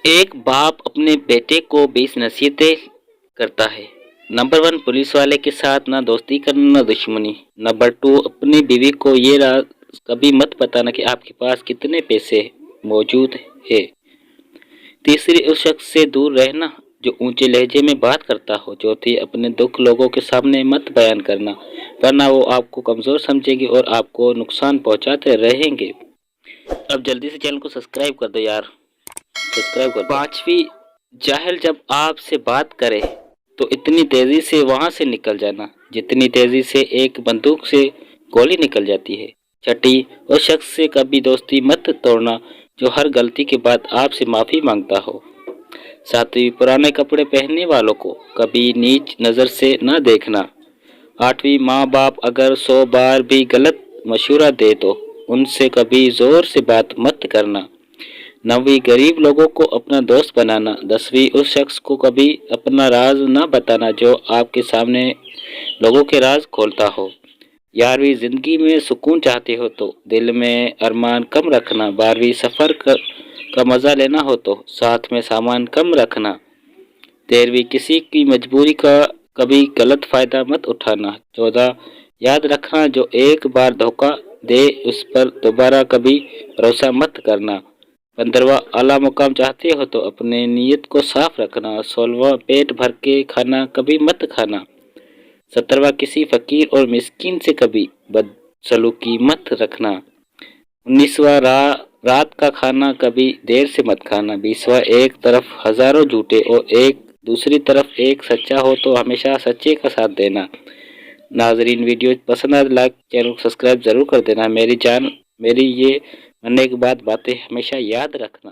ایک باپ اپنے بیٹے کو 20 نصیحتیں کرتا ہے۔ نمبر 1، پولیس والے کے ساتھ نہ دوستی کرنا نہ دشمنی۔ نمبر 2، اپنی بیوی کو یہ راز کبھی مت بتانا کہ آپ کے پاس کتنے پیسے موجود ہے۔ تیسری، اس شخص سے دور رہنا جو اونچے لہجے میں بات کرتا ہو۔ چوتھی، اپنے دکھ لوگوں کے سامنے مت بیان کرنا ورنہ وہ آپ کو کمزور سمجھیں گے اور آپ کو نقصان پہنچاتے رہیں گے۔ اب جلدی سے چینل کو سبسکرائب کر دو یار، سبسکرائب کر دو۔ پانچویں، جاہل جب آپ سے بات کرے تو اتنی تیزی سے وہاں سے نکل جانا جتنی تیزی سے ایک بندوق سے گولی نکل جاتی ہے۔ چھٹی، اس شخص سے کبھی دوستی مت توڑنا جو ہر غلطی کے بعد آپ سے معافی مانگتا ہو۔ ساتویں، پرانے کپڑے پہننے والوں کو کبھی نیچ نظر سے نہ دیکھنا۔ آٹھویں، ماں باپ اگر 100 بار بھی غلط مشورہ دے تو ان سے کبھی زور سے بات مت کرنا۔ نویں، غریب لوگوں کو اپنا دوست بنانا۔ 10ویں، اس شخص کو کبھی اپنا راز نہ بتانا جو آپ کے سامنے لوگوں کے راز کھولتا ہو۔ 11ویں، زندگی میں سکون چاہتے ہو تو دل میں ارمان کم رکھنا۔ 12ویں، سفر کا مزہ لینا ہو تو ساتھ میں سامان کم رکھنا۔ 13ویں، کسی کی مجبوری کا کبھی غلط فائدہ مت اٹھانا۔ 14، یاد رکھنا جو ایک بار دھوکہ دے اس پر دوبارہ کبھی بھروسہ مت کرنا۔ 15واں، اعلیٰ مقام چاہتے ہو تو اپنے نیت کو صاف رکھنا۔ 16واں، پیٹ بھر کے کھانا کبھی مت کھانا۔ 17واں، کسی فقیر اور مسکین سے کبھی بدسلوکی مت رکھنا۔ 19واں، رات کا کھانا کبھی دیر سے مت کھانا۔ 20واں، ایک طرف ہزاروں جھوٹے اور دوسری طرف ایک سچا ہو تو ہمیشہ سچے کا ساتھ دینا۔ ناظرین، ویڈیو پسند آئے لائک، چینل کو سبسکرائب ضرور کر دینا۔ میری یہ ماننے کے بعد باتیں ہمیشہ یاد رکھنا۔